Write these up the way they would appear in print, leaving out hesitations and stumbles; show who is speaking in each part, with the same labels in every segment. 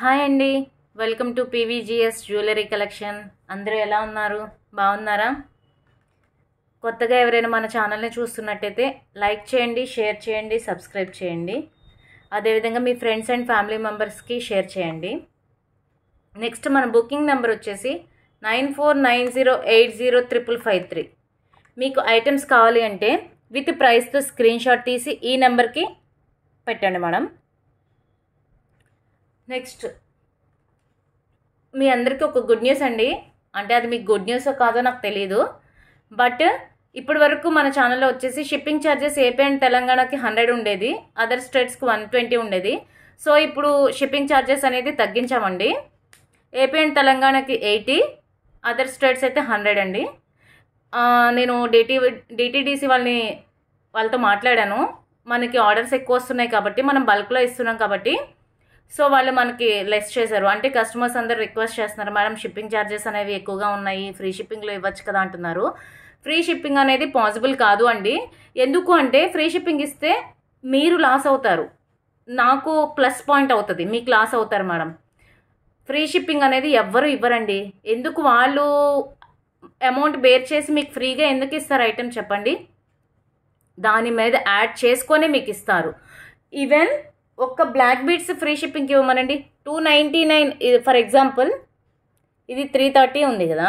Speaker 1: Hi అండి, welcome to పీవీజీఎస్ jewellery collection. అందరూ ఎలా ఉన్నారు? బాగున్నారా? కొత్తగా ఎవరైనా మన ఛానల్ని చూస్తున్నట్టయితే లైక్ చేయండి, షేర్ చేయండి, సబ్స్క్రైబ్ చేయండి. అదేవిధంగా మీ ఫ్రెండ్స్ అండ్ ఫ్యామిలీ మెంబర్స్కి షేర్ చేయండి. నెక్స్ట్ మన బుకింగ్ నెంబర్ వచ్చేసి 9490805553. మీకు ఐటమ్స్ కావాలి అంటే విత్ ప్రైస్తో స్క్రీన్ షాట్ తీసి ఈ నెంబర్కి పెట్టండి మేడం. నెక్స్ట్ మీ అందరికీ ఒక గుడ్ న్యూస్ అండి. అంటే అది మీకు గుడ్ న్యూస్ కాదో నాకు తెలియదు, బట్ ఇప్పటి వరకు మన ఛానల్లో వచ్చేసి షిప్పింగ్ ఛార్జెస్ ఏపీ అండ్ తెలంగాణకి 100 ఉండేది, అదర్ స్టేట్స్కి 120 ఉండేది. సో ఇప్పుడు షిప్పింగ్ ఛార్జెస్ అనేది తగ్గించామండి. ఏపీ అండ్ తెలంగాణకి 80, అదర్ స్టేట్స్ అయితే 100 అండి. నేను డిటీడీసీ వాళ్ళతో మాట్లాడాను. మనకి ఆర్డర్స్ ఎక్కువ వస్తున్నాయి కాబట్టి మనం బల్క్లో ఇస్తున్నాం కాబట్టి సో వాళ్ళు మనకి లెస్ చేశారు. అంటే కస్టమర్స్ అందరు రిక్వెస్ట్ చేస్తున్నారు, మేడం షిప్పింగ్ ఛార్జెస్ అనేవి ఎక్కువగా ఉన్నాయి, ఫ్రీ షిప్పింగ్లో ఇవ్వచ్చు కదా అంటున్నారు. ఫ్రీ షిప్పింగ్ అనేది పాసిబుల్ కాదు అండి. ఎందుకు అంటే ఫ్రీ షిప్పింగ్ ఇస్తే మీరు లాస్ అవుతారు, నాకు ప్లస్ పాయింట్ అవుతుంది, మీకు లాస్ అవుతారు మేడం. ఫ్రీ షిప్పింగ్ అనేది ఎవ్వరు ఇవ్వరండి. ఎందుకు వాళ్ళు అమౌంట్ బేర్ చేసి మీకు ఫ్రీగా ఎందుకు ఇస్తారు ఐటెం చెప్పండి? దాని మీద యాడ్ చేసుకొని మీకు ఇస్తారు. ఈవెన్ ఒక్క బ్లాక్ బీడ్స్ ఫ్రీ షిప్పింగ్కి ఇవ్వమనండి, 299. ఫర్ ఎగ్జాంపుల్ ఇది 330 ఉంది కదా,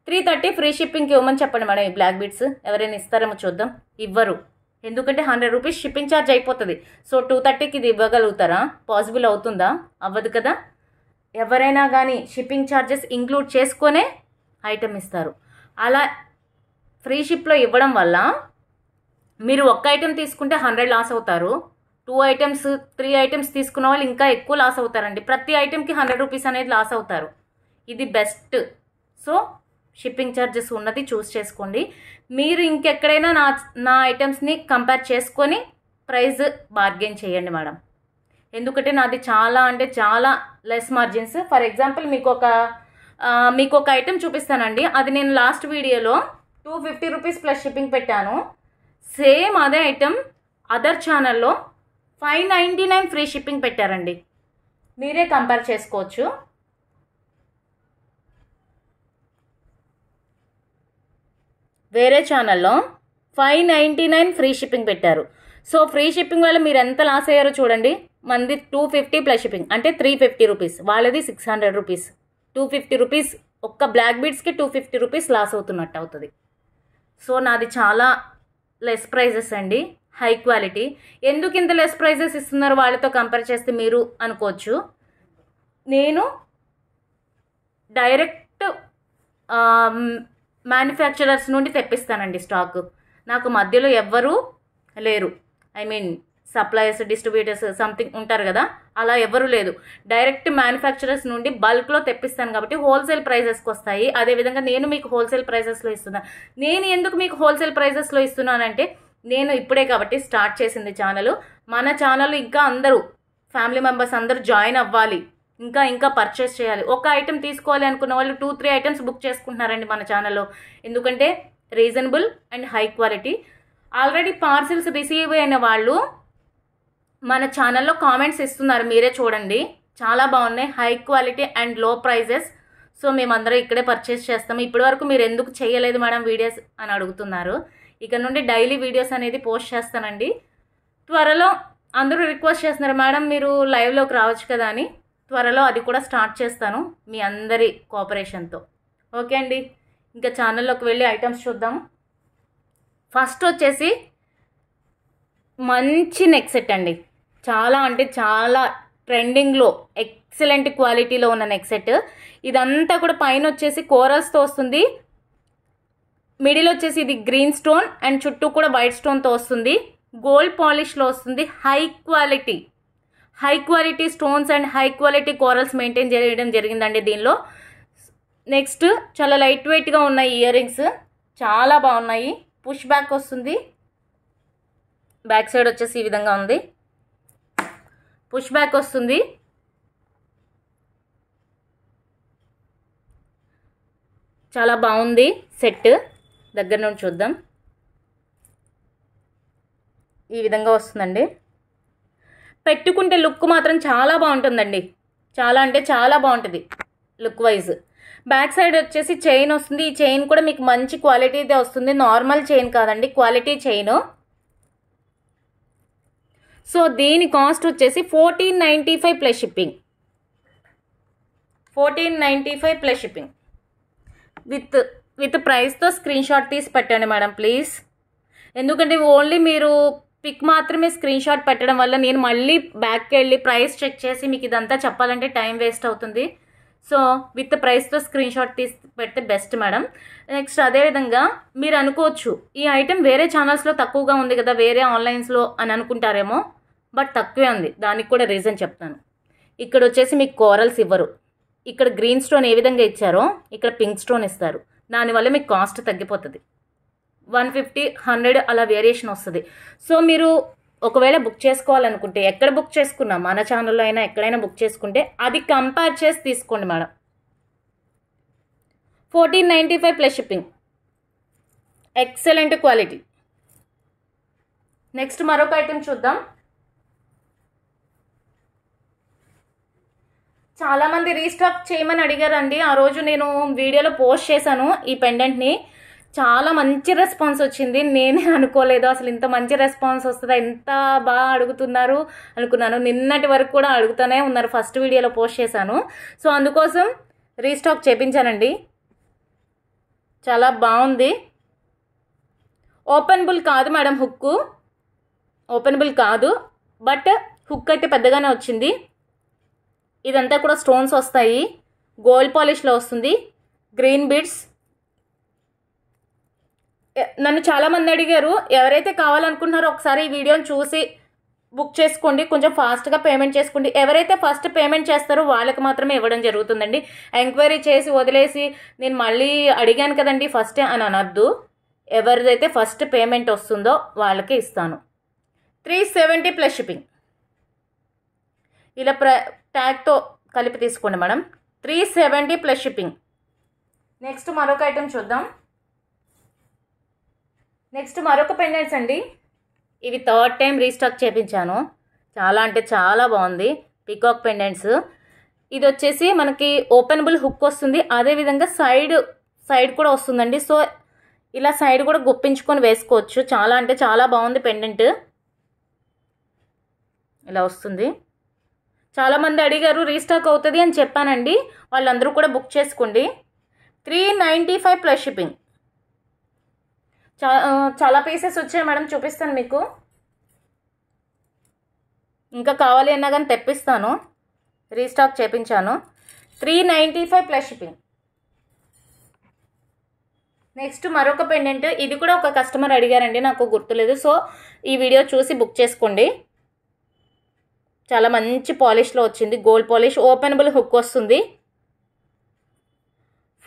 Speaker 1: 330 ఫ్రీ షిప్పింగ్కి ఇవ్వమని చెప్పండి మేడం. ఈ బ్లాక్ బీడ్స్ ఎవరైనా ఇస్తారేమో చూద్దాం. ఇవ్వరు, ఎందుకంటే 100 రూపీస్ షిప్పింగ్ ఛార్జ్ అయిపోతుంది. సో 230కి ఇది ఇవ్వగలుగుతారా? పాసిబుల్ అవుతుందా? అవ్వదు కదా. ఎవరైనా కానీ షిప్పింగ్ ఛార్జెస్ ఇంక్లూడ్ చేసుకొనే ఐటెం ఇస్తారు. అలా ఫ్రీ షిప్లో ఇవ్వడం వల్ల మీరు ఒక్క ఐటెం తీసుకుంటే 100 లాస్ అవుతారు. 2 ఐటమ్స్ 3 ఐటమ్స్ తీసుకున్న వాళ్ళు ఇంకా ఎక్కువ లాస్ అవుతారండి. ప్రతి ఐటెంకి 100 రూపీస్ అనేది లాస్ అవుతారు. ఇది బెస్ట్. సో షిప్పింగ్ ఛార్జెస్ ఉన్నది చూస్ చేసుకోండి. మీరు ఇంకెక్కడైనా నా ఐటమ్స్ని కంపేర్ చేసుకొని ప్రైస్ బార్గెన్ చేయండి మేడం. ఎందుకంటే నాది చాలా అంటే చాలా లెస్ మార్జిన్స్. ఫర్ ఎగ్జాంపుల్ మీకు ఒక ఐటెం చూపిస్తానండి. అది నేను లాస్ట్ వీడియోలో 250 రూపీస్ ప్లస్ షిప్పింగ్ పెట్టాను. సేమ్ అదే ఐటెం అదర్ ఛానల్లో 599 ఫ్రీ షిప్పింగ్ పెట్టారండి. మీరే కంపేర్ చేసుకోవచ్చు. వేరే ఛానల్లో 599 ఫ్రీ షిప్పింగ్ పెట్టారు. సో ఫ్రీ షిప్పింగ్ వల్ల మీరు ఎంత లాస్ అయ్యారో చూడండి. మనది 250 ప్లస్ షిప్పింగ్ అంటే 350 రూపీస్, వాళ్ళది 600 రూపీస్. 250 రూపీస్ ఒక్క బ్లాక్ బీడ్స్కి 250 రూపీస్ లాస్ అవుతున్నట్టు అవుతుంది. సో నాది చాలా లెస్ ప్రైజెస్ అండి, హై క్వాలిటీ. ఎందుకు ఇంత లెస్ ప్రైజెస్ ఇస్తున్నారు వాళ్ళతో కంపేర్ చేస్తే మీరు అనుకోవచ్చు. నేను డైరెక్ట్ మ్యానుఫ్యాక్చరర్స్ నుండి తెప్పిస్తానండి స్టాక్. నాకు మధ్యలో ఎవ్వరూ లేరు. I mean suppliers, distributors something ఉంటారు కదా, అలా ఎవరు లేదు. డైరెక్ట్ మ్యానుఫ్యాక్చరర్స్ నుండి బల్క్లో తెప్పిస్తాను కాబట్టి హోల్సేల్ ప్రైజెస్కి వస్తాయి. అదేవిధంగా నేను మీకు హోల్సేల్ ప్రైజెస్లో ఇస్తున్నాను. నేను ఎందుకు మీకు హోల్సేల్ ప్రైజెస్లో ఇస్తున్నానంటే నేను ఇప్పుడే కాబట్టి స్టార్ట్ చేసింది ఛానల్. మన ఛానల్ ఇంకా అందరూ ఫ్యామిలీ మెంబర్స్ అందరూ జాయిన్ అవ్వాలి, ఇంకా పర్చేస్ చేయాలి. ఒక ఐటెం తీసుకోవాలి అనుకున్న వాళ్ళు 2-3 ఐటమ్స్ బుక్ చేసుకుంటున్నారండి మన ఛానల్లో. ఎందుకంటే reasonable and high quality. Already parcels receive అయిన వాళ్ళు మన ఛానల్లో కామెంట్స్ ఇస్తున్నారు, మీరే చూడండి. చాలా బాగున్నాయి, హై క్వాలిటీ అండ్ లో ప్రైజెస్. సో మేమందరం ఇక్కడే పర్చేస్ చేస్తాము. ఇప్పటి వరకు మీరు ఎందుకు చేయలేదు మేడం వీడియోస్ అని అడుగుతున్నారు. ఇక నుండి డైలీ వీడియోస్ అనేది పోస్ట్ చేస్తానండి. త్వరలో అందరూ రిక్వెస్ట్ చేస్తున్నారు, మేడం మీరు లైవ్లోకి రావచ్చు కదా అని. త్వరలో అది కూడా స్టార్ట్ చేస్తాను మీ అందరి కోఆపరేషన్తో. ఓకే అండి, ఇంకా ఛానల్లోకి వెళ్ళి ఐటమ్స్ చూద్దాం. ఫస్ట్ వచ్చేసి మంచి నెక్ సెట్ అండి. చాలా అంటే చాలా ట్రెండింగ్లో ఎక్సలెంట్ క్వాలిటీలో ఉన్న నెక్ సెట్. ఇదంతా కూడా పైన వచ్చేసి కోరల్స్తో వస్తుంది, మిడిల్ వచ్చేసి ఇది గ్రీన్ స్టోన్ అండ్ చుట్టూ కూడా వైట్ స్టోన్తో వస్తుంది. గోల్డ్ పాలిష్లో వస్తుంది. High quality stones and high quality corals maintain చేయడం జరిగిందండి దీనిలో. నెక్స్ట్ చాలా లైట్ వెయిట్గా ఉన్నాయి ఇయర్ రింగ్స్, చాలా బాగున్నాయి. పుష్ బ్యాక్ వస్తుంది. బ్యాక్ సైడ్ వచ్చేసి ఈ విధంగా ఉంది, పుష్ బ్యాక్ వస్తుంది. చాలా బాగుంది సెట్. దగ్గర నుండి చూద్దాం. ఈ విధంగా వస్తుందండి. పెట్టుకుంటే లుక్ మాత్రం చాలా బాగుంటుందండి. చాలా అంటే చాలా బాగుంటుంది లుక్ వైజ్. బ్యాక్ సైడ్ వచ్చేసి చైన్ వస్తుంది. ఈ చైన్ కూడా మీకు మంచి క్వాలిటీదే వస్తుంది, నార్మల్ చైన్ కాదండి, క్వాలిటీ చైన్. సో దీని కాస్ట్ వచ్చేసి 1495 plus shipping. 1495 plus shipping. With ప్రైస్తో స్క్రీన్ షాట్ తీసి పెట్టండి మేడం ప్లీజ్. ఎందుకంటే ఓన్లీ మీరు పిక్ మాత్రమే స్క్రీన్ షాట్ పెట్టడం వల్ల నేను మళ్ళీ బ్యాక్కి వెళ్ళి ప్రైస్ చెక్ చేసి మీకు ఇదంతా చెప్పాలంటే టైం వేస్ట్ అవుతుంది. సో విత్ ప్రైస్తో స్క్రీన్ షాట్ తీసి పెడితే బెస్ట్ మేడం. నెక్స్ట్ అదేవిధంగా మీరు అనుకోవచ్చు ఈ ఐటెం వేరే ఛానల్స్లో తక్కువగా ఉంది కదా, వేరే ఆన్లైన్స్లో అని అనుకుంటారేమో, బట్ తక్కువే ఉంది. దానికి కూడా రీజన్ చెప్తాను. ఇక్కడ వచ్చేసి మీకు కోరల్స్ ఇవ్వరు, ఇక్కడ గ్రీన్ స్టోన్ ఏ విధంగా ఇచ్చారో ఇక్కడ పింక్ స్టోన్ ఇస్తారు. దానివల్ల మీకు కాస్ట్ తగ్గిపోతుంది. 150, 100 అలా వేరియేషన్ వస్తుంది. సో మీరు ఒకవేళ బుక్ చేసుకోవాలనుకుంటే ఎక్కడ బుక్ చేసుకున్నా, మన ఛానల్లో అయినా ఎక్కడైనా బుక్ చేసుకుంటే అది కంపేర్ చేసి తీసుకోండి madam. 1495 plus shipping. Excellent quality. Next మరొక ఐటెం చూద్దాం. చాలామంది రీస్టాక్ చేయమని అడిగారండి. ఆ రోజు నేను వీడియోలో పోస్ట్ చేశాను ఈ పెండెంట్ని. చాలా మంచి రెస్పాన్స్ వచ్చింది. నేనే అనుకోలేదు అసలు ఇంత మంచి రెస్పాన్స్ వస్తుందా, ఎంత బాగా అడుగుతున్నారు అనుకున్నాను. నిన్నటి వరకు కూడా అడుగుతూనే ఉన్నారు, ఫస్ట్ వీడియోలో పోస్ట్ చేశాను. సో అందుకోసం రీస్టాక్ చేపించానండి. చాలా బాగుంది. ఓపెనబుల్ కాదు మేడం, హుక్ ఓపెనబుల్ కాదు, బట్ హుక్ అయితే పెద్దగానే వచ్చింది. ఇదంతా కూడా స్టోన్స్ వస్తాయి, గోల్డ్ పాలిష్లో వస్తుంది, గ్రీన్ బీడ్స్. నన్ను చాలామంది అడిగారు, ఎవరైతే కావాలనుకుంటున్నారో ఒకసారి ఈ వీడియోని చూసి బుక్ చేసుకోండి, కొంచెం ఫాస్ట్గా పేమెంట్ చేసుకోండి. ఎవరైతే ఫస్ట్ పేమెంట్ చేస్తారో వాళ్ళకి మాత్రమే ఇవ్వడం జరుగుతుందండి. ఎంక్వైరీ చేసి వదిలేసి నేను మళ్ళీ అడిగాను కదండి ఫస్టే అని అనొద్దు. ఎవరిదైతే ఫస్ట్ పేమెంట్ వస్తుందో వాళ్ళకే ఇస్తాను. 370 ప్లస్ షిప్పింగ్. ఇలా ట్యాగ్తో కలిపి తీసుకోండి మేడం. 370 plus shipping. నెక్స్ట్ మరొక ఐటెం చూద్దాం. నెక్స్ట్ మరొక పెండెంట్స్ అండి. ఇవి థర్డ్ టైం రీస్టాక్ చేయించాను. చాలా అంటే చాలా బాగుంది. Peacock pendants. ఇది వచ్చేసి మనకి ఓపెనబుల్ హుక్ వస్తుంది, అదేవిధంగా సైడ్ కూడా వస్తుందండి. సో ఇలా సైడ్ కూడా గుప్పించుకొని వేసుకోవచ్చు. చాలా అంటే చాలా బాగుంది పెండెంట్. ఇలా వస్తుంది. చాలామంది అడిగారు, రీస్టాక్ అవుతుంది అని చెప్పానండి. వాళ్ళందరూ కూడా బుక్ చేసుకోండి. 395 ప్లస్ షిప్పింగ్. చాలా పీసెస్ వచ్చాయి మేడం, చూపిస్తాను మీకు. ఇంకా కావాలి అన్నా కానీ తెప్పిస్తాను. రీస్టాక్ చేపించాను. 395 plus shipping. నెక్స్ట్ మరొక పెండెంట్. ఇది కూడా ఒక కస్టమర్ అడిగారండి, నాకు గుర్తులేదు. సో ఈ వీడియో చూసి బుక్ చేసుకోండి. చాలా మంచి పాలిష్లో వచ్చింది, గోల్డ్ పాలిష్, ఓపెనబుల్ హుక్ వస్తుంది.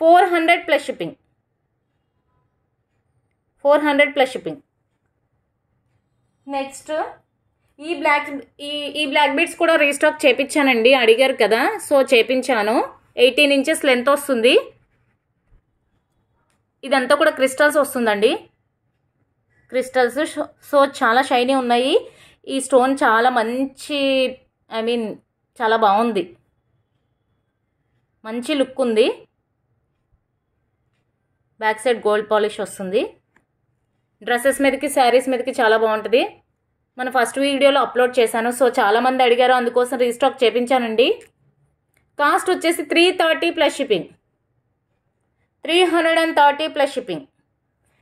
Speaker 1: 400 plus shipping. 400 plus shipping. Next ఈ బ్లాక్ బీడ్స్ కూడా రీస్టాక్ చేపించానండి, అడిగారు కదా. సో చేపించాను. 18 ఇంచెస్ లెంత్ వస్తుంది. ఇదంతా కూడా క్రిస్టల్స్ వస్తుందండి, క్రిస్టల్స్. సో చాలా షైనీ ఉన్నాయి. ఈ స్టోన్ చాలా మంచి, చాలా బాగుంది, మంచి లుక్ ఉంది. బ్యాక్ సైడ్ గోల్డ్ పాలిష్ వస్తుంది. డ్రెస్సెస్ మీదకి, శారీస్ మీదకి చాలా బాగుంటుంది. మన ఫస్ట్ వీడియోలో అప్లోడ్ చేశాను. సో చాలామంది అడిగారు, అందుకోసం రీస్టాక్ చేపించానండి. కాస్ట్ వచ్చేసి 330 ప్లస్ షిప్పింగ్. 330 plus shipping.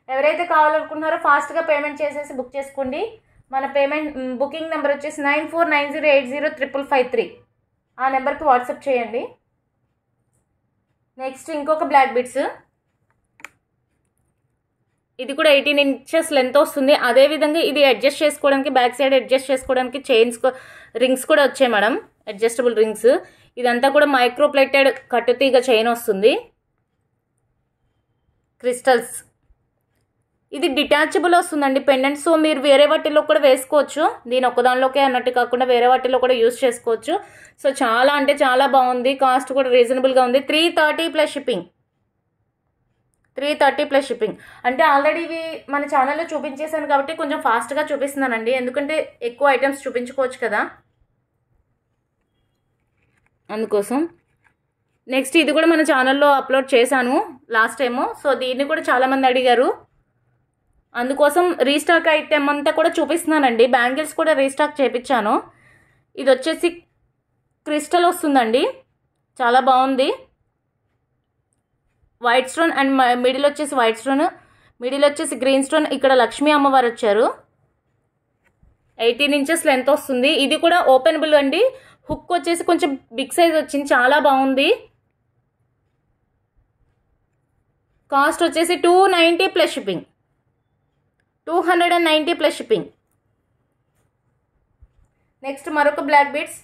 Speaker 1: ఎవరైతే కావాలనుకుంటున్నారో ఫాస్ట్గా పేమెంట్ చేసేసి బుక్ చేసుకోండి. మన బుకింగ్ నెంబర్ వచ్చేసి 9490805553. ఆ నెంబర్కి వాట్సాప్ చేయండి. నెక్స్ట్ ఇంకొక బ్లాక్ బీడ్స్. ఇది కూడా 18 ఇంచెస్ లెంత్ వస్తుంది. అదేవిధంగా ఇది అడ్జస్ట్ చేసుకోవడానికి, బ్యాక్ సైడ్ అడ్జస్ట్ చేసుకోవడానికి రింగ్స్ కూడా వచ్చాయి మేడం, అడ్జస్టబుల్ రింగ్స్. ఇదంతా కూడా మైక్రో ప్లేటెడ్ కట్టుతీగ చైన్ వస్తుంది, క్రిస్టల్స్. ఇది డిటాచబుల్ వస్తుందండి పెండెంట్. సో మీరు వేరే వాటిల్లో కూడా వేసుకోవచ్చు, దీని ఒక్కదానిలోకే అన్నట్టు కాకుండా వేరే వాటిల్లో కూడా యూస్ చేసుకోవచ్చు. సో చాలా అంటే చాలా బాగుంది. కాస్ట్ కూడా రీజనబుల్గా ఉంది. 330 ప్లస్ షిప్పింగ్. 330 plus shipping. అంటే ఆల్రెడీ ఇవి మన ఛానల్లో చూపించేశాను కాబట్టి కొంచెం ఫాస్ట్గా చూపిస్తున్నానండి, ఎందుకంటే ఎక్కువ ఐటమ్స్ చూపించుకోవచ్చు కదా. అందుకోసం. నెక్స్ట్ ఇది కూడా మన ఛానల్లో అప్లోడ్ చేశాను లాస్ట్ టైము. సో దీన్ని కూడా చాలామంది అడిగారు, అందుకోసం రీస్టాక్ ఐటెం అంతా కూడా చూపిస్తున్నానండి. బ్యాంగిల్స్ కూడా రీస్టాక్ చేయించాను. ఇది వచ్చేసి క్రిస్టల్ వస్తుందండి, చాలా బాగుంది. వైట్ స్టోన్ అండ్ మిడిల్ వచ్చేసి వైట్ స్టోన్, మిడిల్ వచ్చేసి గ్రీన్ స్టోన్. ఇక్కడ లక్ష్మీ అమ్మవారు వచ్చారు. 18 ఇంచెస్ లెంత్ వస్తుంది. ఇది కూడా ఓపెనబుల్ అండి. హుక్ వచ్చేసి కొంచెం బిగ్ సైజ్ వచ్చింది, చాలా బాగుంది. కాస్ట్ వచ్చేసి 290 plus shipping, 290 plus shipping. Next మరొక బ్లాక్ బీడ్స్.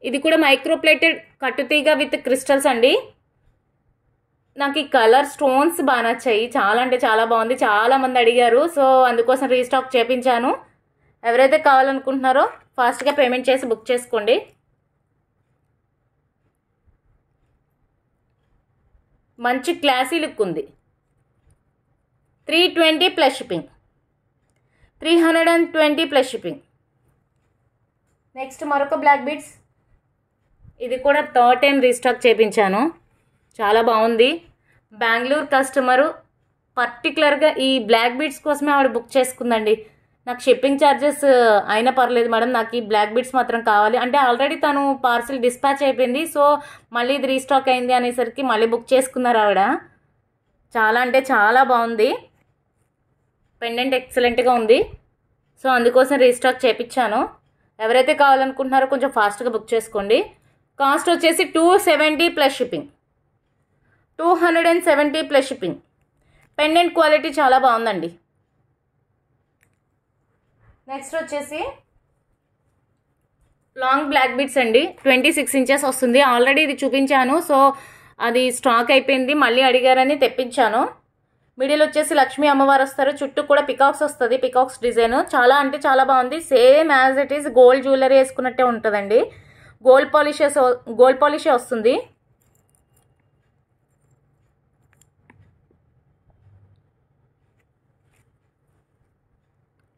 Speaker 1: ఇది కూడా మైక్రోప్లేటెడ్ కట్టుతీగ విత్ క్రిస్టల్స్ అండి. నాకు ఈ కలర్ స్టోన్స్ బాగా నచ్చాయి, చాలా అంటే చాలా బాగుంది. చాలామంది అడిగారు, సో అందుకోసం రీస్టాక్ చేయించాను. ఎవరైతే కావాలనుకుంటున్నారో ఫాస్ట్గా పేమెంట్ చేసి బుక్ చేసుకోండి. మంచి క్లాసీ లుక్ ఉంది. 320 plus shipping, 320 plus shipping. Next మరొక బ్లాక్ బీడ్స్. ఇది కూడా థర్డ్ టైం రీస్టాక్ చేయించాను, చాలా బాగుంది. బెంగళూరు కస్టమరు పర్టికులర్గా ఈ బ్లాక్ బీడ్స్ కోసమే ఆవిడ బుక్ చేసుకుందండి. నాకు షిప్పింగ్ ఛార్జెస్ అయినా పర్లేదు మేడం, నాకు ఈ బ్లాక్ బీడ్స్ మాత్రం కావాలి అంటే ఆల్రెడీ తను పార్సిల్ డిస్పాచ్ అయిపోయింది. సో మళ్ళీ ఇది రీస్టాక్ అయింది అనేసరికి మళ్ళీ బుక్ చేసుకున్నారు ఆవిడ. చాలా అంటే చాలా బాగుంది. పెండెంట్ ఎక్సలెంట్గా ఉంది. సో అందుకోసం రీస్టాక్ చేయించాను. ఎవరైతే కావాలనుకుంటున్నారో కొంచెం ఫాస్ట్గా బుక్ చేసుకోండి. కాస్ట్ వచ్చేసి 270 plus shipping, 270 plus shipping. Pendant quality చాలా బాగుందండి. నెక్స్ట్ వచ్చేసి లాంగ్ బ్లాక్ బీడ్స్ అండి, 26 ఇంచెస్ వస్తుంది. ఆల్రెడీ ఇది చూపించాను, సో అది స్టాక్ అయిపోయింది, మళ్ళీ అడిగారని తెప్పించాను. మిడిల్ వచ్చేసి లక్ష్మీ అమ్మవారు వస్తారు, చుట్టూ కూడా పికాక్స్ వస్తుంది, పికాక్స్ డిజైన్. చాలా అంటే చాలా బాగుంది. Same as it is gold jewellery వేసుకున్నట్టే ఉంటుందండి. గోల్డ్ పాలిషే వస్తుంది.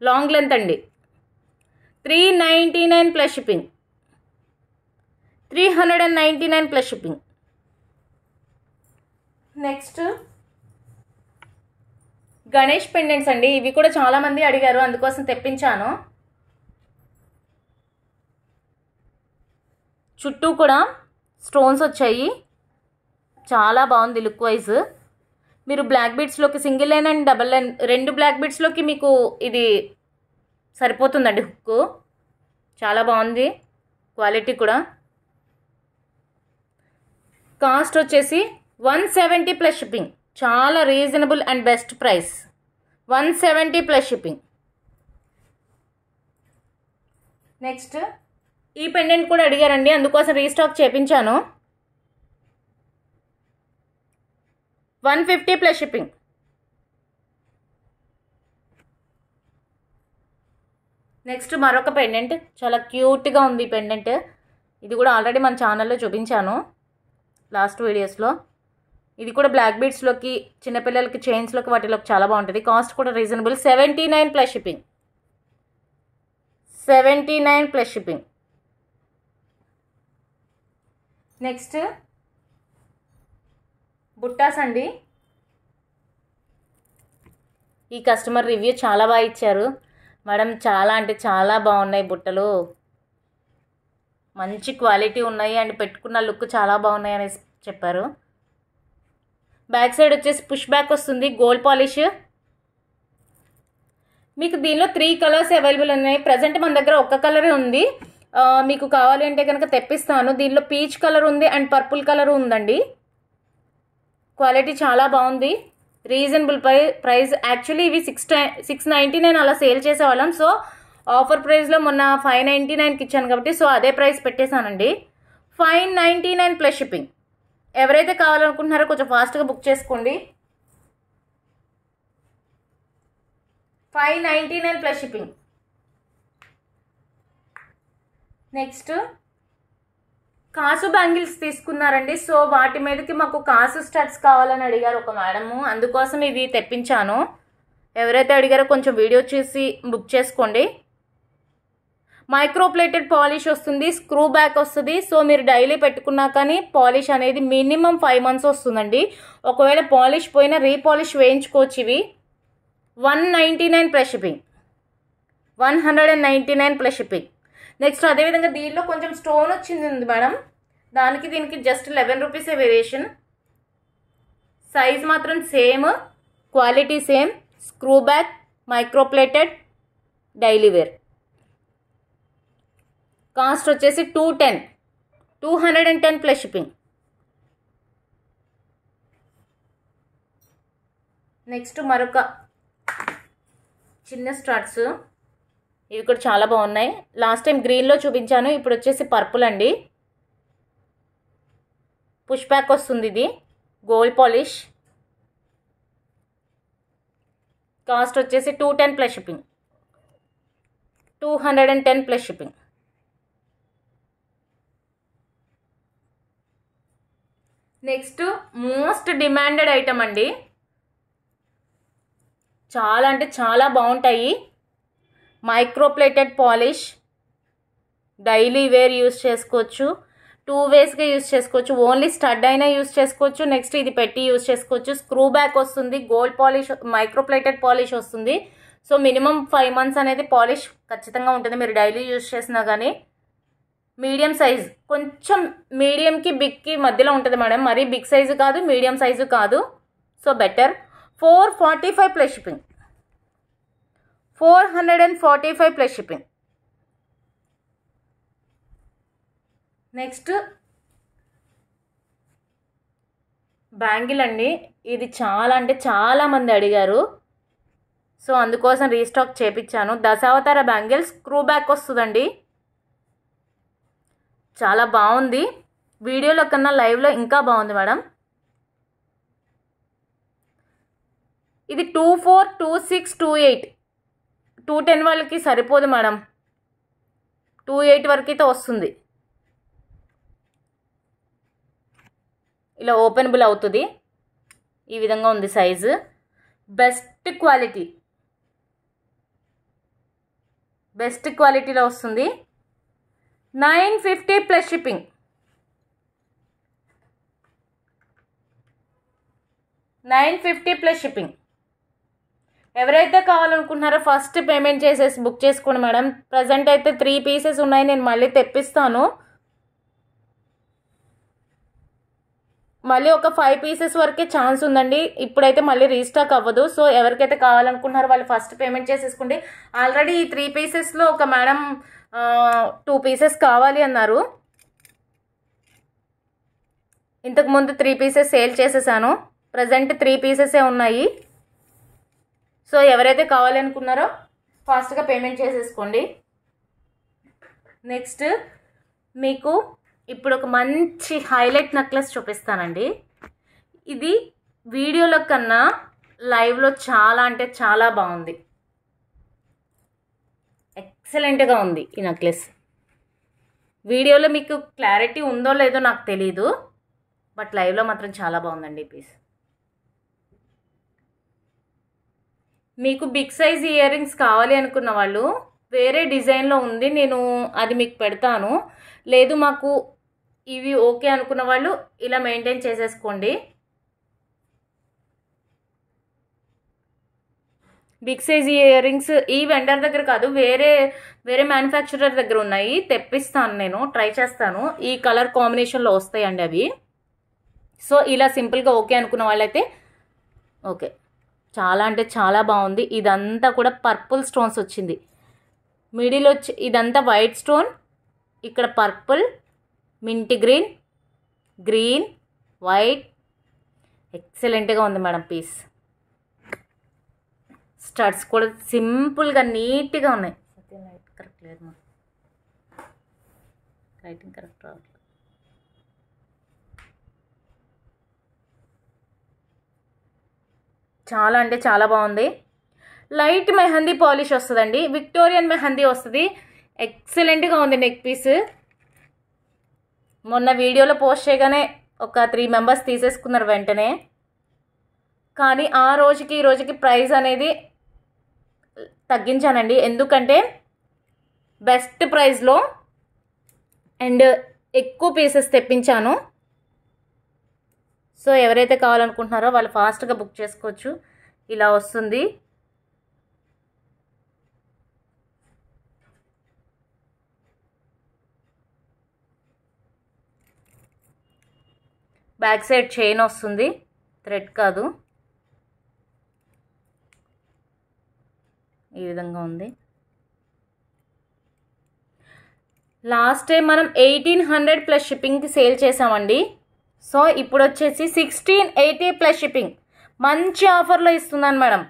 Speaker 1: లాంగ్ లెంత్ అండి. 399 plus shipping, 399 plus shipping. Next Ganesh pendants అండి. ఇవి కూడా చాలామంది అడిగారు, అందుకోసం తెప్పించాను. చుట్టూ కూడా స్టోన్స్ వచ్చాయి, చాలా బాగుంది లుక్ వైజ్. మీరు బ్లాక్ బీడ్స్లోకి single line and double line రెండు బ్లాక్ బీడ్స్లోకి మీకు ఇది సరిపోతుందండి. హుక్ చాలా బాగుంది, క్వాలిటీ కూడా. కాస్ట్ వచ్చేసి 170 ప్లస్ షిప్పింగ్, చాలా reasonable and best price. 170 plus shipping. Next ఈ పెండెంట్ కూడా అడిగారండి, అందుకోసం రీస్టాక్ చేయించాను. 150 ప్లస్ షిప్పింగ్. నెక్స్ట్ మరొక పెండెంట్, చాలా క్యూట్గా ఉంది ఈ పెండెంట్. ఇది కూడా ఆల్రెడీ మన ఛానల్లో చూపించాను లాస్ట్ వీడియోస్లో. ఇది కూడా బ్లాక్ బీడ్స్లోకి, చిన్నపిల్లలకి చైన్స్లోకి, వాటిలోకి చాలా బాగుంటుంది. కాస్ట్ కూడా reasonable. 79 plus shipping, 79 plus shipping. Next బుట్టాస్ అండి. ఈ కస్టమర్ రివ్యూ చాలా బాగా ఇచ్చారు మేడం, చాలా అంటే చాలా బాగున్నాయి బుట్టలు, మంచి క్వాలిటీ ఉన్నాయి అండ్ పెట్టుకున్న లుక్ చాలా బాగున్నాయి అనేసి చెప్పారు. బ్యాక్ సైడ్ వచ్చేసి పుష్ బ్యాక్ వస్తుంది, గోల్డ్ పాలిష్. మీకు దీనిలో 3 కలర్స్ అవైలబుల్ ఉన్నాయి. ప్రజెంట్ మన దగ్గర ఒక్క కలరే ఉంది, మీకు కావాలి అంటే కనుక తెప్పిస్తాను. దీనిలో పీచ్ కలర్ ఉంది అండ్ పర్పుల్ కలర్ ఉందండి. క్వాలిటీ చాలా బాగుంది, రీజనబుల్ ప్రైస్. యాక్చువల్లీ ఇవి 699 అలా సేల్ చేసేవాళ్ళం. సో ఆఫర్ ప్రైస్లో మొన్న 599కి ఇచ్చాను కాబట్టి సో అదే ప్రైస్ పెట్టేశానండి. 599 ప్లస్ షిప్పింగ్. ఎవరైతే కావాలనుకుంటున్నారో కొంచెం ఫాస్ట్గా బుక్ చేసుకోండి. 599 ప్లస్ షిప్పింగ్. నెక్స్ట్ కాసు బ్యాంగిల్స్ తీసుకున్నారండి. సో వాటి మీదకి మాకు కాసు స్టడ్స్ కావాలని అడిగారు ఒక మేడము, అందుకోసం ఇవి తెప్పించాను. ఎవరైతే అడిగారో కొంచెం వీడియో చూసి బుక్ చేసుకోండి. మైక్రో ప్లేటెడ్ పాలిష్ వస్తుంది, స్క్రూ బ్యాక్ వస్తుంది. సో మీరు డైలీ పెట్టుకున్నా కానీ పాలిష్ అనేది మినిమం 5 months వస్తుందండి. ఒకవేళ పాలిష్ పోయినా రీపాలిష్ వేయించుకోవచ్చు. ఇవి 199 plus shipping, 199 plus shipping. Next అదేవిధంగా దీనిలో కొంచెం స్టోన్ వచ్చింది మేడం, దానికి దీనికి జస్ట్ 11 రూపీసే వేరియేషన్. సైజ్ మాత్రం same, quality same, screw back, micro plated, daily wear. Cost వచ్చేసి 210 ప్లస్ షిప్పింగ్. నెక్స్ట్ మరొక చిన్న స్టార్ట్స్, ఇవి కూడా చాలా బాగున్నాయి. లాస్ట్ టైం గ్రీన్లో చూపించాను, ఇప్పుడు వచ్చేసి పర్పుల్ అండి. పుష్ బ్యాక్ వస్తుంది, ఇది గోల్డ్ పాలిష్. కాస్ట్ వచ్చేసి 210 plus shipping, 210 plus shipping. Next most demanded item అండి, చాలా అంటే చాలా బాగుంటాయి. Micro plated polish, daily wear use చేసుకోవచ్చు, 2 waysగా యూస్ చేసుకోవచ్చు. ఓన్లీ స్టడ్ అయినా యూస్ చేసుకోవచ్చు, నెక్స్ట్ ఇది పెట్టి యూస్ చేసుకోవచ్చు. స్క్రూ బ్యాక్ వస్తుంది, gold polish, micro plated polish వస్తుంది. సో మినిమం 5 months అనేది పాలిష్ ఖచ్చితంగా ఉంటుంది మీరు డైలీ యూస్ చేసినా కానీ. మీడియం సైజ్, కొంచెం మీడియంకి బిగ్కి మధ్యలో ఉంటుంది మేడం, మరీ బిగ్ సైజు కాదు, మీడియం సైజు కాదు. So better. 445 plus shipping, 445 plus shipping. Next bangle అండి, ఇది చాలా అంటే చాలా మంది అడిగారు, సో అందుకోసం రీస్టాక్ చేపించాను. దశావతార బ్యాంగిల్, స్క్రూ బ్యాక్ వస్తుందండి. చాలా బాగుంది, వీడియోలో కన్నా లైవ్లో ఇంకా బాగుంది మేడం. ఇది 24, 26, 28, 210 వాళ్ళకి సరిపోదు మేడం, 28 వరకైతే వస్తుంది. ఇలా ఓపెనబుల్ అవుతుంది, ఈ విధంగా ఉంది సైజు. బెస్ట్ క్వాలిటీలో వస్తుంది. 950 ప్లస్ షిప్పింగ్, 950 ప్లస్ షిప్పింగ్. ఎవరైతే కావాలనుకుంటున్నారో ఫస్ట్ పేమెంట్ చేసేసి బుక్ చేసుకోండి మేడం. ప్రజెంట్ అయితే 3 pieces ఉన్నాయి, నేను మళ్ళీ తెప్పిస్తాను. మళ్ళీ ఒక 5 pieces వరకే ఛాన్స్ ఉందండి, ఇప్పుడైతే మళ్ళీ రీస్టాక్ అవ్వదు. సో ఎవరికైతే కావాలనుకుంటున్నారో వాళ్ళు ఫస్ట్ పేమెంట్ చేసేసుకోండి. ఆల్రెడీ ఈ 3 piecesలో ఒక మేడం 2 pieces కావాలి అన్నారు. ఇంతకుముందు 3 pieces సేల్ చేసేసాను, ప్రజెంట్ 3 pieces ఉన్నాయి. సో ఎవరైతే కావాలనుకున్నారో ఫాస్ట్గా పేమెంట్ చేసేసుకోండి. నెక్స్ట్ మీకు ఇప్పుడు ఒక మంచి హైలైట్ నెక్లెస్ చూపిస్తానండి. ఇది వీడియోలో కన్నా లైవ్లో చాలా అంటే చాలా బాగుంది, ఎక్సలెంట్గా ఉంది ఈ నెక్లెస్. వీడియోలో మీకు క్లారిటీ ఉందో లేదో నాకు తెలీదు, బట్ లైవ్లో మాత్రం చాలా బాగుందండి ఈ పీస్. మీకు బిగ్ సైజ్ ఇయర్ రింగ్స్ కావాలి అనుకున్న వాళ్ళు వేరే డిజైన్లో ఉంది, నేను అది మీకు పెడతాను. లేదు మాకు ఇవి ఓకే అనుకున్న వాళ్ళు ఇలా మెయింటైన్ చేసేసుకోండి. బిగ్ సైజ్ ఇయర్ రింగ్స్ ఈ వెండర్ దగ్గర కాదు, వేరే మ్యానుఫ్యాక్చరర్ దగ్గర ఉన్నాయి, తెప్పిస్తాను, నేను ట్రై చేస్తాను. ఈ కలర్ కాంబినేషన్లో వస్తాయండి అవి. సో ఇలా సింపుల్గా ఓకే అనుకున్న వాళ్ళైతే ఓకే. చాలా అంటే చాలా బాగుంది. ఇదంతా కూడా పర్పుల్ స్టోన్స్ వచ్చింది, మిడిల్ వచ్చి ఇదంతా వైట్ స్టోన్, ఇక్కడ పర్పుల్, మింట్ గ్రీన్, వైట్, ఎక్సలెంట్గా ఉంది మేడం పీస్. స్టడ్స్ కూడా సింపుల్గా నీట్గా ఉన్నాయి. కరెక్ట్ లేదు మా రైటింగ్ కరెక్ట్ రావట్లేదు. చాలా అంటే చాలా బాగుంది. లైట్ మెహందీ పాలిష్ వస్తుందండి, విక్టోరియన్ మెహందీ వస్తుంది. ఎక్సలెంట్గా ఉంది నెక్ పీస్. మొన్న వీడియోలో పోస్ట్ చేయగానే ఒక 3 members తీసేసుకున్నారు వెంటనే, కానీ ఆ రోజుకి ఈ రోజుకి ప్రైస్ అనేది తగ్గించానండి. ఎందుకంటే బెస్ట్ ప్రైస్లో అండ్ ఎక్కువ పీసెస్ తెప్పించాను. సో ఎవరైతే కావాలనుకుంటున్నారో వాళ్ళు ఫాస్ట్గా బుక్ చేసుకోవచ్చు. ఇలా వస్తుంది. బ్యాక్ సైడ్ చైన్ వస్తుంది, థ్రెడ్ కాదు. ఈ విధంగా ఉంది. లాస్ట్ టైం మనం 1800 ప్లస్ షిప్పింగ్కి సేల్ చేసామండి. సో ఇప్పుడు వచ్చేసి 1680 ప్లస్ షిప్పింగ్ మంచి ఆఫర్లో ఇస్తున్నాను మేడం.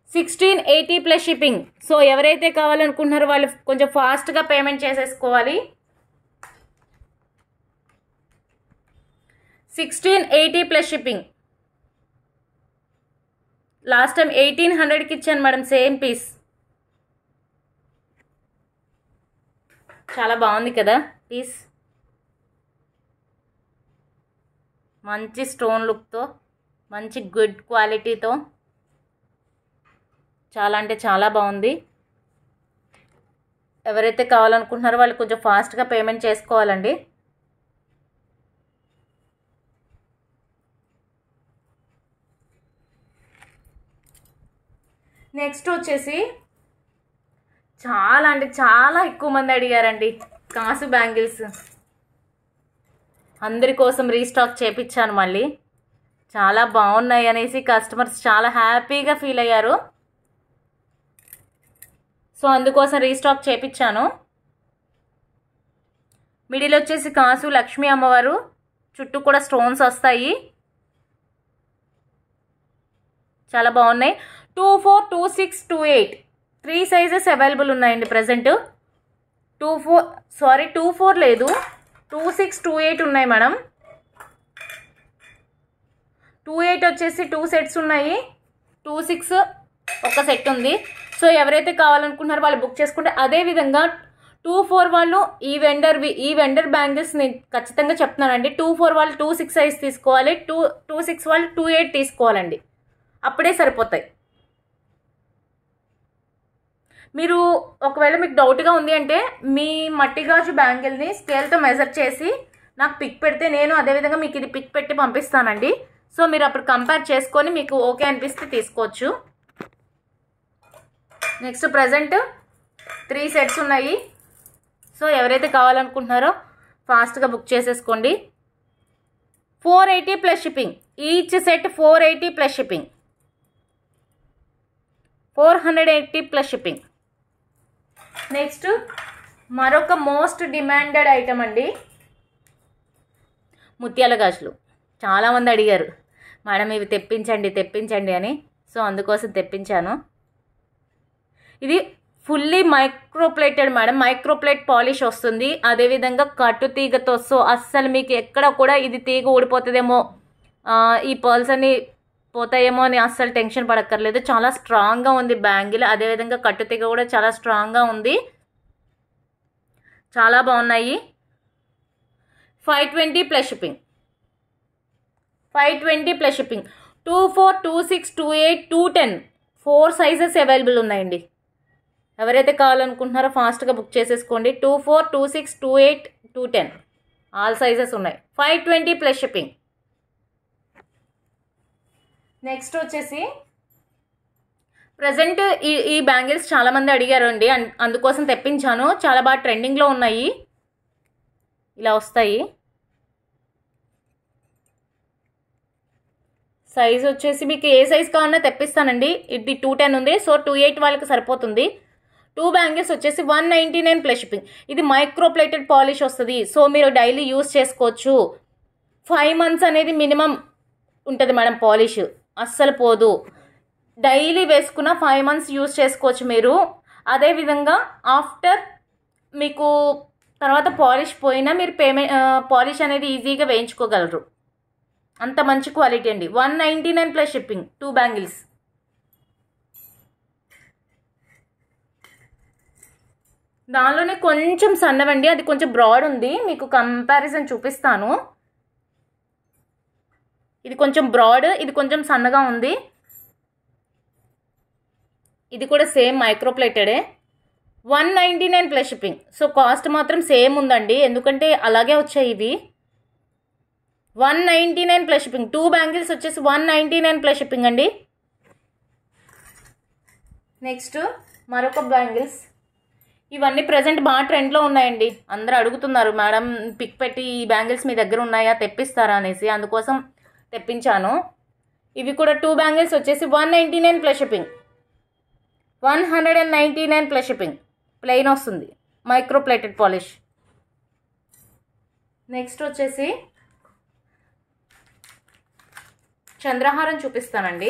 Speaker 1: 1680 plus shipping. సో ఎవరైతే కావాలనుకుంటున్నారో వాళ్ళు కొంచెం ఫాస్ట్గా పేమెంట్ చేసేసుకోవాలి. 1680 ప్లస్ షిప్పింగ్. లాస్ట్ టైం 1800కి ఇచ్చాను మేడం సేమ్ పీస్. చాలా బాగుంది కదా పీస్. మంచి స్టోన్ లుక్తో, మంచి గుడ్ క్వాలిటీతో చాలా అంటే చాలా బాగుంది. ఎవరైతే కావాలనుకుంటున్నారో వాళ్ళు కొంచెం ఫాస్ట్గా పేమెంట్ చేసుకోవాలండి. నెక్స్ట్ వచ్చేసి చాలా అంటే చాలా ఎక్కువ మంది అడిగారండి కాసు బ్యాంగిల్స్. అందరి కోసం రీస్టాక్ చేపించాను మళ్ళీ. చాలా బాగున్నాయి అనేసి కస్టమర్స్ చాలా హ్యాపీగా ఫీల్ అయ్యారు. సో అందుకోసం రీస్టాక్ చేపించాను. మిడిల్ వచ్చేసి కాసు లక్ష్మీ అమ్మవారు, చుట్టూ కూడా స్టోన్స్ వస్తాయి. చాలా బాగున్నాయి. 24, 26, 28 3 సైజెస్ అవైలబుల్ ఉన్నాయండి ప్రజెంట్. 24 లేదు, 26, 28 ఉన్నాయి మేడం. 28 వచ్చేసి 2 సెట్స్ ఉన్నాయి, 26 ఒక సెట్ ఉంది. సో ఎవరైతే కావాలనుకుంటున్నారో వాళ్ళు బుక్ చేసుకుంటే. అదేవిధంగా 24 వాళ్ళు ఈ వెండర్ బ్యాంగిల్స్ నేను ఖచ్చితంగా చెప్తున్నానండి. 24 వాళ్ళు 26 సైజ్ తీసుకోవాలి, 26 వాళ్ళు 28 తీసుకోవాలండి. అప్పుడే సరిపోతాయి. మీరు ఒకవేళ మీకు డౌట్గా ఉంది అంటే మీ మట్టి గాజు బ్యాంగిల్ని స్కేల్తో మెజర్ చేసి నాకు పిక్ పెడితే నేను అదేవిధంగా మీకు ఇది పిక్ పెట్టి పంపిస్తానండి. సో మీరు అప్పుడు కంపేర్ చేసుకొని మీకు ఓకే అనిపిస్తే తీసుకోవచ్చు. నెక్స్ట్ ప్రజెంట్ 3 సెట్స్ ఉన్నాయి. సో ఎవరైతే కావాలనుకుంటున్నారో ఫాస్ట్గా బుక్ చేసేసుకోండి. 480 plus shipping. Each set 480 plus shipping. 480 plus shipping. Next మరొక మోస్ట్ డిమాండెడ్ ఐటమ్ అండి, ముత్యాల గాజులు. చాలామంది అడిగారు మేడం ఇవి తెప్పించండి అని. సో అందుకోసం తెప్పించాను. ఇది ఫుల్లీ మైక్రోప్లేటెడ్ మేడం. మైక్రోప్లేట్ పాలిష్ వస్తుంది. అదేవిధంగా కట్టు తీగతో. సో అస్సలు మీకు ఎక్కడ కూడా ఇది తీగ ఊడిపోతుందేమో, ఈ పర్ల్స్ అన్ని పోతాయేమో అని అస్సలు టెన్షన్ పడక్కర్లేదు. చాలా స్ట్రాంగ్గా ఉంది బ్యాంగిల్. అదేవిధంగా కట్టు తీగ కూడా చాలా స్ట్రాంగ్గా ఉంది. చాలా బాగున్నాయి. 520 plus shipping. 520 plus shipping. 24, 26, 28, 210 4 sizes available ఉన్నాయండి. ఎవరైతే కావాలనుకుంటున్నారో ఫాస్ట్గా బుక్ చేసేసుకోండి. 24, 26, 28, 210 ఆల్ సైజెస్ ఉన్నాయి. 520 ప్లస్ షిప్పింగ్. నెక్స్ట్ వచ్చేసి ప్రజెంట్ ఈ బ్యాంగిల్స్ చాలామంది అడిగారు అండి, అందుకోసం తెప్పించాను. చాలా బాగా ట్రెండింగ్లో ఉన్నాయి. ఇలా వస్తాయి. సైజ్ వచ్చేసి మీకు ఏ సైజ్ కావాలన్నా తెప్పిస్తానండి. ఇది 210 ఉంది. సో 28 వాళ్ళకి సరిపోతుంది. 2 బ్యాంగిల్స్ వచ్చేసి 199 ప్లస్ షిప్పింగ్. ఇది మైక్రోప్లేటెడ్ పాలిష్ వస్తుంది. సో మీరు డైలీ యూస్ చేసుకోవచ్చు. 5 మంత్స్ అనేది మినిమం ఉంటుంది మేడం పాలిష్. అస్సలు పోదు. డైలీ వేసుకున్న 5 మంత్స్ యూస్ చేసుకోవచ్చు మీరు. అదేవిధంగా ఆఫ్టర్ మీకు తర్వాత పాలిష్ పోయినా మీరు పాలిష్ అనేది ఈజీగా వేయించుకోగలరు. అంత మంచి క్వాలిటీ అండి. 199 ప్లస్ షిప్పింగ్. 2 బ్యాంగిల్స్. దానిలోనే కొంచెం సన్నవండి, అది కొంచెం బ్రాడ్ ఉంది. మీకు కంపారిజన్ చూపిస్తాను. ఇది కొంచెం బ్రాడ్, ఇది కొంచెం సన్నగా ఉంది. ఇది కూడా సేమ్ మైక్రోప్లేటెడే. 199 ప్లస్ షిప్పింగ్. సో కాస్ట్ మాత్రం సేమ్ ఉందండి, ఎందుకంటే అలాగే వచ్చాయి ఇవి. 199 ప్లస్ షిప్పింగ్. 2 బ్యాంగిల్స్ వచ్చేసి 199 ప్లస్ షిప్పింగ్ అండి. నెక్స్ట్ మరొక బ్యాంగిల్స్. ఇవన్నీ ప్రజెంట్ బాగా ట్రెండ్లో ఉన్నాయండి. అందరూ అడుగుతున్నారు, మేడం పిక్ పెట్టి ఈ బ్యాంగిల్స్ మీ దగ్గర ఉన్నాయా, తెప్పిస్తారా అనేసి, అందుకోసం తెప్పించాను. ఇవి కూడా 2 బ్యాంగిల్స్ వచ్చేసి 199 plus shipping. 199 plus shipping. Plain వస్తుంది, మైక్రో ప్లేటెడ్ పాలిష్. నెక్స్ట్ వచ్చేసి చంద్రహారం చూపిస్తానండి.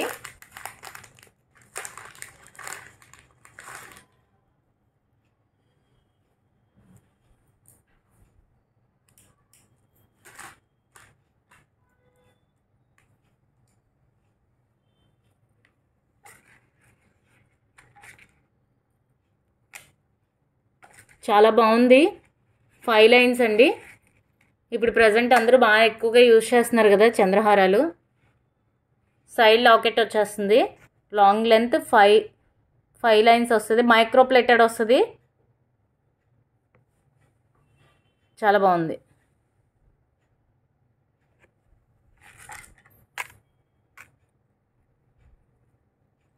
Speaker 1: చాలా బాగుంది. 5 లైన్స్ అండి. ఇప్పుడు ప్రజెంట్ అందరూ బాగా ఎక్కువగా యూజ్ చేస్తున్నారు కదా చంద్రహారాలు. సైడ్ లాకెట్ వచ్చేస్తుంది, లాంగ్ లెంత్ 5 లైన్స్ వస్తుంది, మైక్రో ప్లేటెడ్ వస్తుంది. చాలా బాగుంది.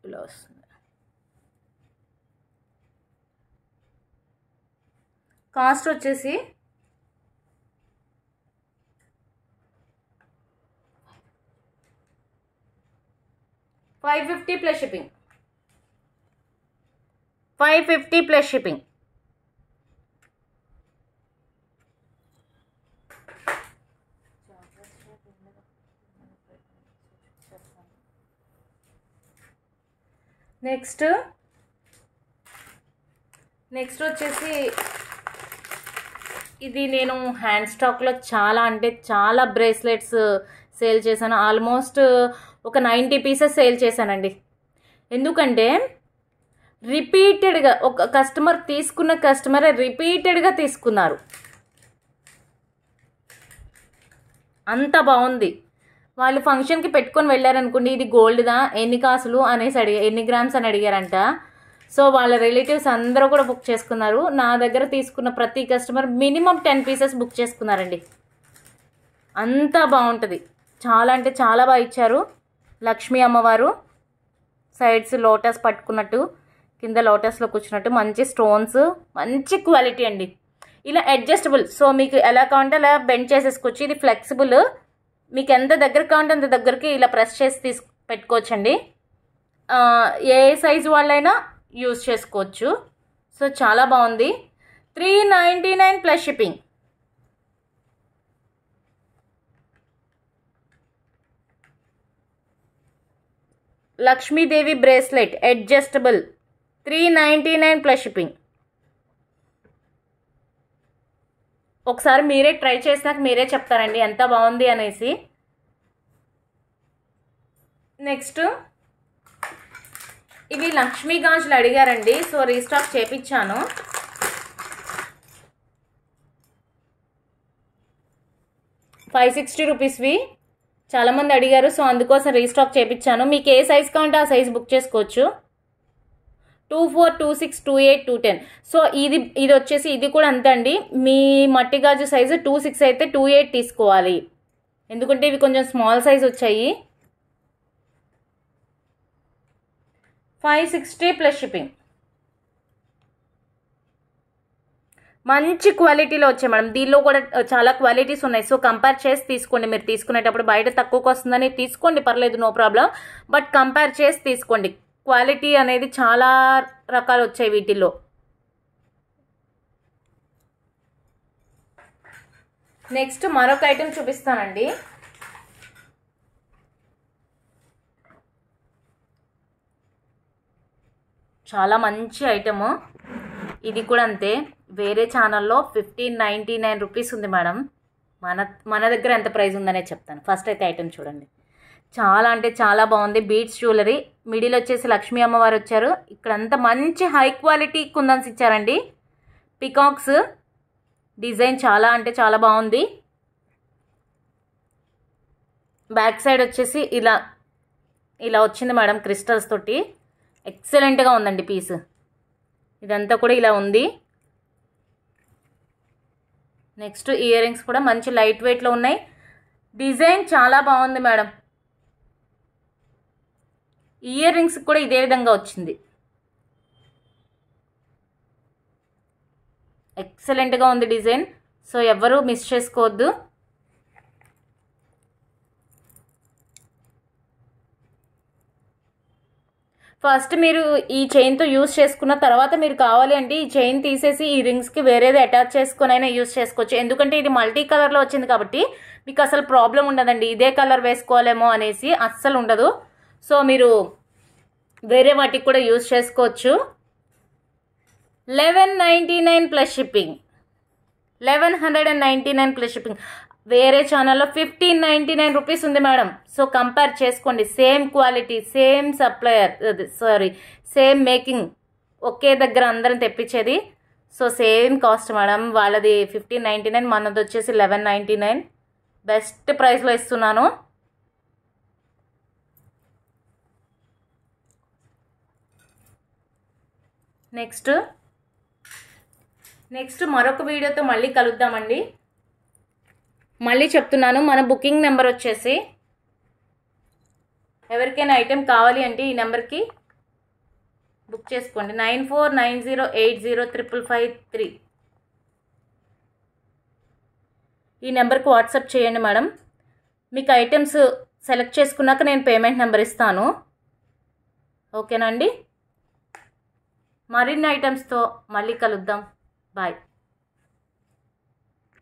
Speaker 1: ఇలా వస్తుంది. కాస్ట్ వచ్చేసి 550 plus shipping. 550 plus shipping. Next వచ్చేసి ఇది నేను హ్యాండ్ స్టాక్లో చాలా అంటే చాలా బ్రేస్లెట్స్ సేల్ చేశాను. ఆల్మోస్ట్ ఒక 90 పీసెస్ సేల్ చేశానండి. ఎందుకంటే రిపీటెడ్గా ఒక కస్టమర్ రిపీటెడ్గా తీసుకున్నారు. అంత బాగుంది. వాళ్ళు ఫంక్షన్కి పెట్టుకొని వెళ్ళారనుకోండి, ఇది గోల్డ్దా, ఎన్ని కాసులు అనేసి ఎన్ని గ్రామ్స్ అని అడిగారంట. సో వాళ్ళ రిలేటివ్స్ అందరూ కూడా బుక్ చేసుకున్నారు. నా దగ్గర తీసుకున్న ప్రతి కస్టమర్ మినిమం 10 పీసెస్ బుక్ చేసుకున్నారండి. అంతా బాగుంటుంది. చాలా అంటే చాలా బాగా ఇచ్చారు. లక్ష్మీ అమ్మవారు సైడ్స్ లోటస్ పట్టుకున్నట్టు, కింద లోటస్లో కూర్చున్నట్టు, మంచి స్టోన్స్, మంచి క్వాలిటీ అండి. ఇలా అడ్జస్టబుల్. సో మీకు ఎలా కావాలంటే అలా బెండ్ చేసేసుకోవచ్చు. ఇది ఫ్లెక్సిబుల్. మీకు ఎంత దగ్గర కావాలంటే అంత దగ్గరికి ఇలా ప్రెస్ చేసి పెట్టుకోవచ్చండి. ఏ సైజు వాళ్ళైనా యూజ్ చేసుకోవచ్చు. సో చాలా బాగుంది. 399 plus shipping. Lakshmidevi bracelet adjustable 399 plus shipping. ఒకసారి మీరే ట్రై చేసినాక మీరే చెప్తారండి ఎంత బాగుంది అనేసి. నెక్స్ట్ ఇవి లక్ష్మీ గాజులు అడిగారండి, సో రీస్టాక్ చేపించాను. ₹560 చాలామంది అడిగారు, సో అందుకోసం రీస్టాక్ చేపించాను. మీకు ఏ సైజ్ కావాలంటే ఆ సైజ్ బుక్ చేసుకోవచ్చు. 24, 26, 28, 210. సో ఇది వచ్చేసి ఇది కూడా అంతే అండి. మీ మట్టి గాజు సైజు 26 అయితే 28 తీసుకోవాలి, ఎందుకంటే ఇవి కొంచెం స్మాల్ సైజ్ వచ్చాయి. 560 ప్లస్ షిప్పింగ్. మంచి క్వాలిటీలో వచ్చాయి మేడం. దీనిలో కూడా చాలా క్వాలిటీస్ ఉన్నాయి. సో కంపేర్ చేసి తీసుకోండి. మీరు తీసుకునేటప్పుడు బయట తక్కువకి వస్తుందని తీసుకోండి, పర్లేదు, నో ప్రాబ్లం. బట్ కంపేర్ చేసి తీసుకోండి. క్వాలిటీ అనేది చాలా రకాలు వచ్చాయి వీటిల్లో. నెక్స్ట్ మరొక ఐటెం చూపిస్తానండి. చాలా మంచి ఐటము. ఇది కూడా అంతే. వేరే ఛానల్లో ₹1599 ఉంది మేడం. మన దగ్గర ఎంత ప్రైస్ ఉందనే చెప్తాను. ఫస్ట్ అయితే ఐటెం చూడండి. చాలా అంటే చాలా బాగుంది. బీడ్స్ జ్యువెలరీ, మిడిల్ వచ్చేసి లక్ష్మీ అమ్మవారు వచ్చారు. ఇక్కడంతా మంచి హై క్వాలిటీ కుందన్స్ ఇచ్చారండి. పికాక్స్ డిజైన్ చాలా అంటే చాలా బాగుంది. బ్యాక్ సైడ్ వచ్చేసి ఇలా వచ్చింది మేడం, క్రిస్టల్స్ తోటి. ఎక్సలెంట్గా ఉందండి పీస్. ఇదంతా కూడా ఇలా ఉంది. నెక్స్ట్ ఇయర్ రింగ్స్ కూడా మంచి లైట్ వెయిట్లో ఉన్నాయి. డిజైన్ చాలా బాగుంది మేడం. ఇయర్ రింగ్స్ కూడా ఇదే విధంగా వచ్చింది. ఎక్సలెంట్గా ఉంది డిజైన్. సో ఎవరు మిస్ చేసుకోవద్దు. ఫస్ట్ మీరు ఈ చైన్తో యూస్ చేసుకున్న తర్వాత మీరు కావాలి అంటే ఈ చైన్ తీసేసి ఈ రింగ్స్కి వేరేది అటాచ్ చేసుకుని అయినా యూస్ చేసుకోవచ్చు. ఎందుకంటే ఇది మల్టీ కలర్లో వచ్చింది కాబట్టి మీకు అసలు ప్రాబ్లం ఉండదండి. ఇదే కలర్ వేసుకోవాలేమో అనేసి అస్సలు ఉండదు. సో మీరు వేరే వాటికి కూడా యూస్ చేసుకోవచ్చు. 1199 ప్లస్ షిప్పింగ్. 1199 plus shipping. వేరే ఛానల్లో 1599 రూపీస్ ఉంది మేడం. సో కంపేర్ చేసుకోండి. Same quality, same supplier, same making, ఒకే దగ్గర అందరం తెప్పించేది. So same cost madam. వాళ్ళది 1599, మనది వచ్చేసి 1199. బెస్ట్ ప్రైస్లో ఇస్తున్నాను. నెక్స్ట్ మరొక వీడియోతో మళ్ళీ కలుద్దామండి. మళ్ళీ చెప్తున్నాను, మన బుకింగ్ నెంబర్ వచ్చేసి ఎవరికైనా ఐటెం కావాలి అంటే ఈ నెంబర్కి బుక్ చేసుకోండి. 9490805553. ఈ నెంబర్కి వాట్సాప్ చేయండి మేడం. మీకు ఐటమ్స్ సెలెక్ట్ చేసుకున్నాక నేను పేమెంట్ నెంబర్ ఇస్తాను. ఓకేనండి. మరిన్ని ఐటమ్స్తో మళ్ళీ కలుద్దాం. బాయ్.